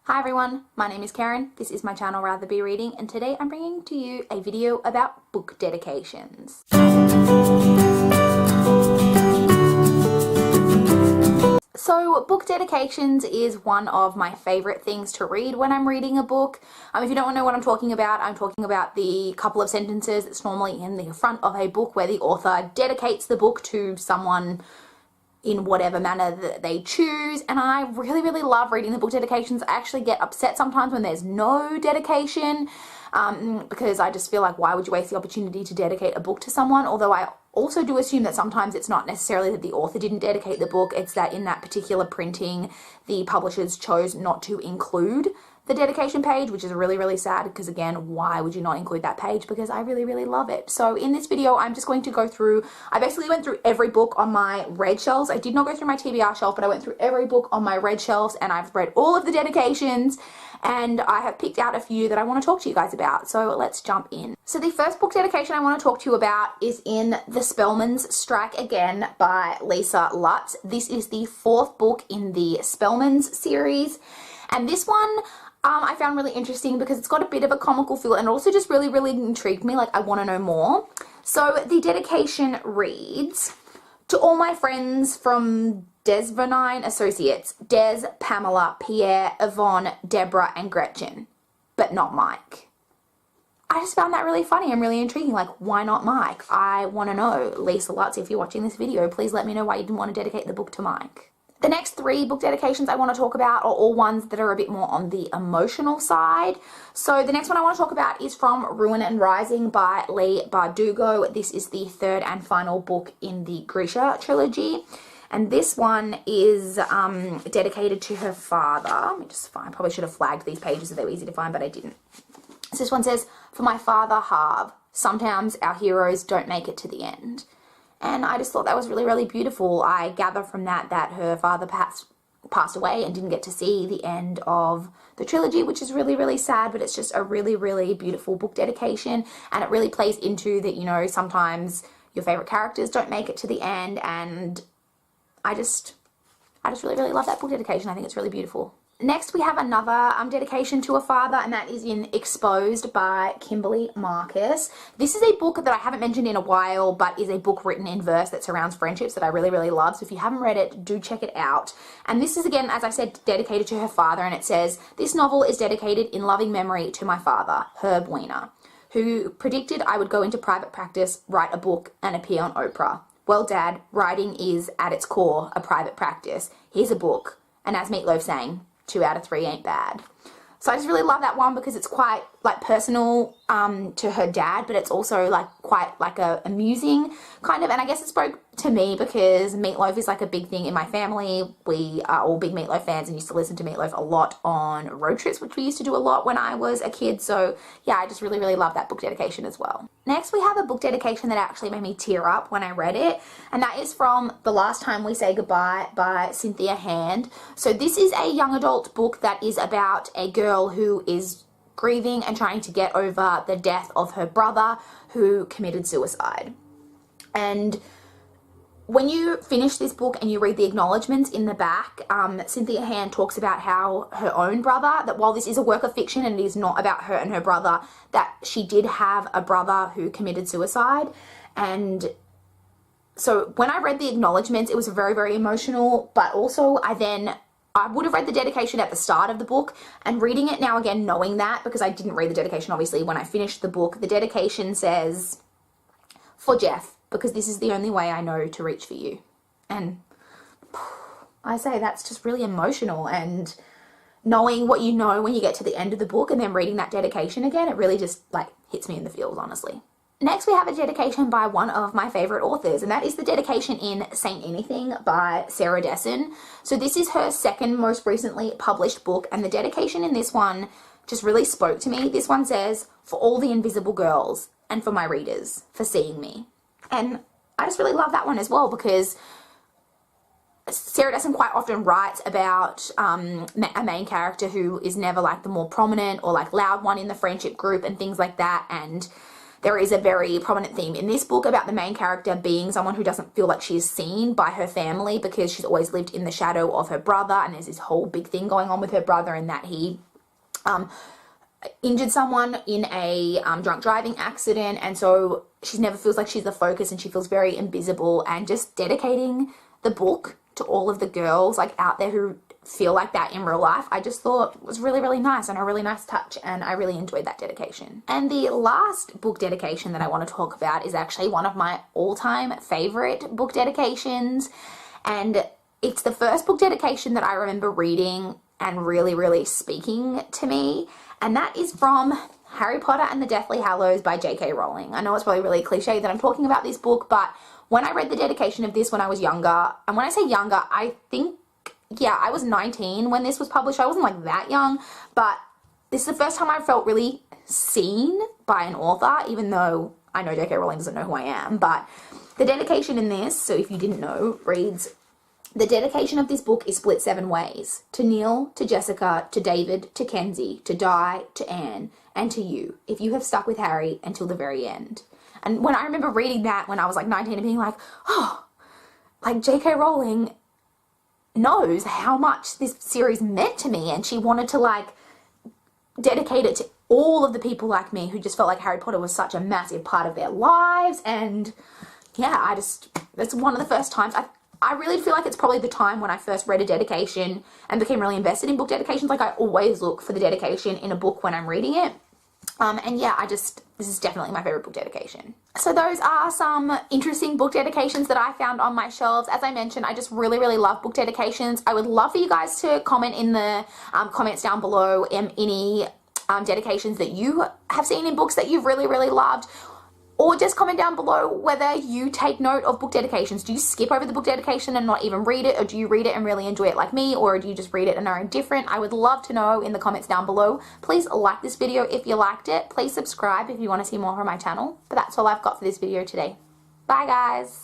Hi everyone, my name is Karen, this is my channel RatherBeReading, and today I'm bringing to you a video about book dedications. So book dedications is one of my favorite things to read when I'm reading a book. If you don't know what I'm talking about the couple of sentences that's normally in the front of a book where the author dedicates the book to someone in whatever manner that they choose, and I really love reading the book dedications. I actually get upset sometimes when there's no dedication because I just feel like, why would you waste the opportunity to dedicate a book to someone? Although I also do assume that sometimes it's not necessarily that the author didn't dedicate the book, it's that in that particular printing the publishers chose not to include the dedication page, which is really sad because, again, why would you not include that page? Because I really love it. So in this video I'm just going to go through, I basically went through every book on my read shelves. I did not go through my TBR shelf, but I went through every book on my read shelves and I've read all of the dedications, and I have picked out a few that I want to talk to you guys about. So let's jump in. So the first book dedication I want to talk to you about is in The Spellmans Strike Again by Lisa Lutz. This is the fourth book in the Spellmans series, and this one I found really interesting because it's got a bit of a comical feel, and it also just really intrigued me. Like, I want to know more. So the dedication reads, "To all my friends from Desvernine Associates, Des, Pamela, Pierre, Yvonne, Deborah, and Gretchen, but not Mike." I just found that really funny and really intriguing. Like, why not Mike? I want to know. Lisa Lutz, if you're watching this video, please let me know why you didn't want to dedicate the book to Mike. The next three book dedications I want to talk about are all ones that are a bit more on the emotional side. So the next one I want to talk about is from Ruin and Rising by Leigh Bardugo. This is the third and final book in the Grisha trilogy. And this one is dedicated to her father. Let me just find, I probably should have flagged these pages so they were easy to find, but I didn't. So this one says, "For my father, Harv, sometimes our heroes don't make it to the end." And I just thought that was really beautiful. I gather from that her father passed away and didn't get to see the end of the trilogy, which is really sad, but it's just a really beautiful book dedication, and it really plays into that, you know, sometimes your favorite characters don't make it to the end, and I just really love that book dedication. I think it's really beautiful. Next, we have another dedication to a father, and that is in Exposed by Kimberly Marcus. This is a book that I haven't mentioned in a while, but is a book written in verse that surrounds friendships that I really love. So if you haven't read it, do check it out. And this is, again, as I said, dedicated to her father, and it says, "This novel is dedicated in loving memory to my father, Herb Weiner, who predicted I would go into private practice, write a book, and appear on Oprah. Well, Dad, writing is, at its core, a private practice. Here's a book. And as Meatloaf sang, 2 out of 3 ain't bad." So I just really love that one because it's quite like personal to her dad, but it's also like quite like a amusing kind of, and I guess it spoke to me because Meatloaf is like a big thing in my family. We are all big Meatloaf fans and used to listen to Meatloaf a lot on road trips, which we used to do a lot when I was a kid. So yeah, I just really love that book dedication as well. Next, we have a book dedication that actually made me tear up when I read it, and that is from The Last Time We Say Goodbye by Cynthia Hand. So this is a young adult book that is about a girl who is grieving and trying to get over the death of her brother who committed suicide. And when you finish this book and you read the acknowledgements in the back, Cynthia Hand talks about how her own brother, that while this is a work of fiction and it is not about her and her brother, that she did have a brother who committed suicide. And so when I read the acknowledgements, it was very emotional, but also I would have read the dedication at the start of the book, and reading it now again, knowing that, because I didn't read the dedication obviously when I finished the book, the dedication says, "For Jeff, because this is the only way I know to reach for you." And I say that's just really emotional, and knowing what you know when you get to the end of the book and then reading that dedication again, it really just like hits me in the feels, honestly. Next, we have a dedication by one of my favorite authors, and that is the dedication in Saint Anything by Sarah Dessen. So this is her second most recently published book, and the dedication in this one just really spoke to me. This one says, "For all the invisible girls and for my readers, for seeing me." And I just really love that one as well because Sarah Dessen quite often writes about a main character who is never like the more prominent or like loud one in the friendship group and things like that, and there is a very prominent theme in this book about the main character being someone who doesn't feel like she's seen by her family because she's always lived in the shadow of her brother, and there's this whole big thing going on with her brother and that he injured someone in a drunk driving accident, and so she never feels like she's the focus and she feels very invisible. And just dedicating the book to all of the girls like out there who feel like that in real life, I just thought was really, really nice and a really nice touch, and I really enjoyed that dedication. And the last book dedication that I want to talk about is actually one of my all-time favorite book dedications, and it's the first book dedication that I remember reading and really, really speaking to me, and that is from Harry Potter and the Deathly Hallows by J.K. Rowling. I know it's probably really cliche that I'm talking about this book, but when I read the dedication of this when I was younger, and when I say younger, I think, yeah, I was 19 when this was published. I wasn't like that young, but this is the first time I felt really seen by an author, even though I know J.K. Rowling doesn't know who I am. But the dedication in this, so if you didn't know, reads, "The dedication of this book is split 7 ways. To Neil, to Jessica, to David, to Kenzie, to Di, to Anne, and to you, if you have stuck with Harry until the very end." And when I remember reading that when I was like 19 and being like, oh, like J.K. Rowling knows how much this series meant to me, and she wanted to like dedicate it to all of the people like me who just felt like Harry Potter was such a massive part of their lives. And yeah, that's one of the first times I really feel like it's probably the time when I first read a dedication and became really invested in book dedications. Like I always look for the dedication in a book when I'm reading it. And yeah, this is definitely my favorite book dedication. So those are some interesting book dedications that I found on my shelves. As I mentioned, I just really, really love book dedications. I would love for you guys to comment in the comments down below any dedications that you have seen in books that you've really, really loved. Or just comment down below whether you take note of book dedications. Do you skip over the book dedication and not even read it? Or do you read it and really enjoy it like me? Or do you just read it and are indifferent? I would love to know in the comments down below. Please like this video if you liked it. Please subscribe if you want to see more from my channel. But that's all I've got for this video today. Bye guys!